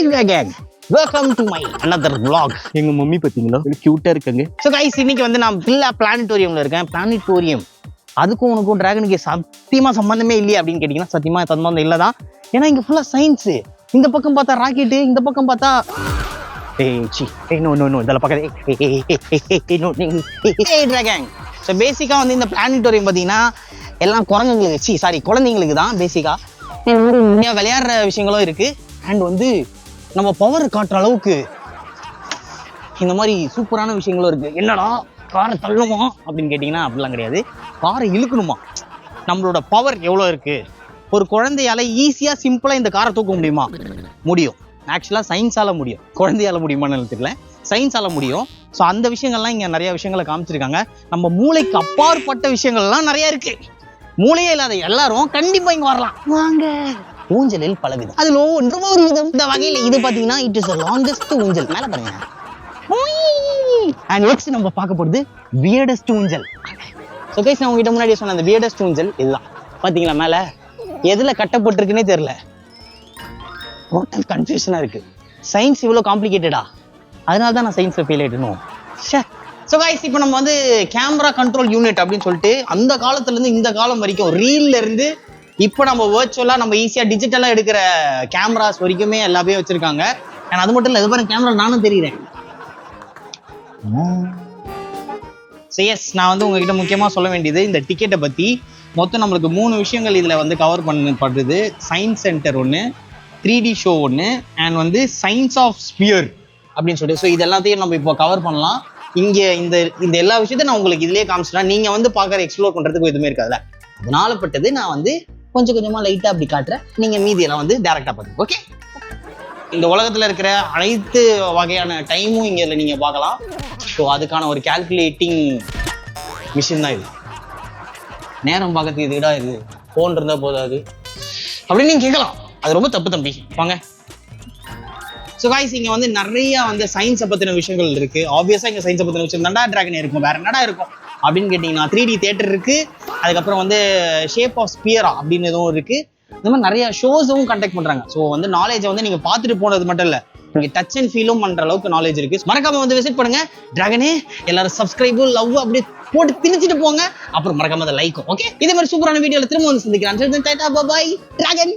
Dragon. Welcome to my another vlog. எங்க mummy பாத்தீங்களா கியூட்டா இருக்காங்க. So guys, இன்னைக்கு வந்து நான் வில்லா பிளானட்டோரியம்ல இருக்கேன். பிளானட்டோரியம் அதுக்கும் உனக்கும் டிராகனுக்கு சத்தியமா சம்பந்தமே இல்லையா அப்படின்னு கேட்டீங்கன்னா சத்தியமா சம்பந்தம் இல்லதான். ஏன்னா இங்க ஃபுல்லா சயின்ஸ். இந்த பக்கம் பார்த்தா ராக்கெட்டு, இந்த பக்கம் பார்த்தா டிராகன். ஸோ பேசிக்கா வந்து இந்த பிளானட்டோரியம் பார்த்தீங்கன்னா எல்லாம் குழந்தைங்களுக்கு தான் பேசிக்கா. விளையாடுற விஷயங்களும் இருக்கு. அண்ட் வந்து நம்ம பவர் காட்டுற அளவுக்கு இந்த மாதிரி சூப்பரான விஷயங்களும் இருக்கு. என்னடா காரை தள்ளணுமா அப்படின்னு கேட்டிங்கன்னா அப்படிலாம் கிடையாது. காரை இழுக்கணுமா, நம்மளோட பவர் எவ்வளோ இருக்கு. ஒரு குழந்தையால ஈஸியாக சிம்பிளாக இந்த காரை தூக்க முடியுமா? முடியும். ஆக்சுவலாக சயின்ஸால முடியும். குழந்தையால முடியுமான்னு தெரியல, சயின்ஸால முடியும். ஸோ அந்த விஷயங்கள்லாம் இங்கே நிறைய விஷயங்களை காமிச்சிருக்காங்க. நம்ம மூளைக்கு அப்பாற்பட்ட விஷயங்கள்லாம் நிறைய இருக்கு. மூளையே இல்லாத எல்லாரும் கண்டிப்பா இங்க வரலாம். வாங்க. ஊஞ்சலில் பலவிதம், அதுல ஒன்றும் ஒரு விதம். இந்த வகையில இது பாத்தீங்கன்னா இட் இஸ் லாங்கஸ்ட் ஊஞ்சல். மேல பாருங்க. அண்ட் நெக்ஸ்ட் நம்ம பார்க்க போறது வியர்டஸ்ட் ஊஞ்சல். ஸோ கைஸ், நான் உங்ககிட்ட முன்னாடியே சொன்ன அந்த வியர்டஸ்ட் ஊஞ்சல் இதுதான். பாத்தீங்களா மேல எதுல கட்டப்பட்டிருக்குன்னே தெரியல. டோட்டல் கன்ஃபியூஷனா இருக்கு. சயின்ஸ் இவ்வளவு காம்ப்ளிகேட்டடா? அதனால தான் நான் சயின்ஸ்ல ஃபெயில் ஆயிட்டணும். ஸோ கைஸ், இப்போ நம்ம வந்து கேமரா கண்ட்ரோல் யூனிட் அப்படின்னு சொல்லிட்டு அந்த காலத்துல இருந்து இந்த காலம் வரைக்கும் ரீல்ல இருந்து இப்போ நம்ம வர்ச்சுவலா நம்ம ஈஸியா டிஜிட்டலா எடுக்கிற கேமராஸ் வரைக்குமே எல்லாமே வச்சிருக்காங்க. அது மட்டும் இல்லை, இது பாருங்க கேமரா நானும் தெரியுறேன். எஸ், நான் வந்து உங்ககிட்ட முக்கியமா சொல்ல வேண்டியது இந்த டிக்கெட்டை பத்தி. மொத்தம் நம்மளுக்கு 3 விஷயங்கள் இதுல வந்து கவர் பண்ணப்படுது. சயின்ஸ் சென்டர் ஒன்று, 3D ஷோ ஒன்று, அண்ட் வந்து சயின்ஸ் ஆஃப் ஸ்பியர் அப்படின்னு சொல்லிட்டு. ஸோ இது எல்லாத்தையும் நம்ம இப்போ கவர் பண்ணலாம். இங்க இந்த எல்லா விஷயத்தையும் நான் உங்களுக்கு இதுலயே காமிச்சிட்டேன். நீங்க வந்து பாக்குற எக்ஸ்ப்ளோர் பண்றதுக்கு எதுவுமே இருக்காதுல்ல. அதனால பட்டது நான் வந்து கொஞ்சம் கொஞ்சமா லைட்டா அப்படி காட்டுறேன். நீங்க மீதி எல்லாம் வந்து டைரக்டா பாருங்க. ஓகே, இந்த உலகத்துல இருக்கிற அனைத்து வகையான டைமும் இங்க நீங்க பார்க்கலாம். ஸோ அதுக்கான ஒரு கால்குலேட்டிங் மிஷின் தான் இது. நேரம் பார்க்கறதுக்கு இதுடா இது போன் இருந்தா போதாது அப்படின்னு நீங்க கேட்கலாம். அது ரொம்ப தப்பு தம்பி, வாங்க. ஸோ காய்ஸ், இங்க வந்து நிறைய வந்து சயின்ஸை பத்தின விஷயங்கள் இருக்கு. ஆப்வியஸா இங்க சயின்ஸை பத்தின விஷயம் தான்டா டிராகன் இருக்கும், வேற என்னடா இருக்கும் அப்படின்னு கேட்டீங்கன்னா 3D தியேட்டர் இருக்கு. அதுக்கப்புறம் வந்து ஷேப் ஆஃப் ஸ்பியரா அப்படின்னு எதுவும் இருக்கு. இந்த மாதிரி நிறைய ஷோஸும் கண்டக்ட் பண்றாங்க. ஸோ வந்து நாலேஜை வந்து நீங்க பார்த்துட்டு போனது மட்டும் இல்ல, நீங்க டச் அண்ட் ஃபீலும் பண்ற அளவுக்கு நாலேஜ் இருக்கு. மறக்காம வந்து விசிட் பண்ணுங்க. டிராகனே எல்லாரும் சப்ஸ்கிரைபு லவ் அப்படியே போட்டு திணிச்சிட்டு போங்க. அப்புறம் மறக்காம அதை லைக்கும். ஓகே, இதே மாதிரி சூப்பரான வீடியோல திரும்ப வந்து சந்திக்கிறேன். பாய் டிராகன்.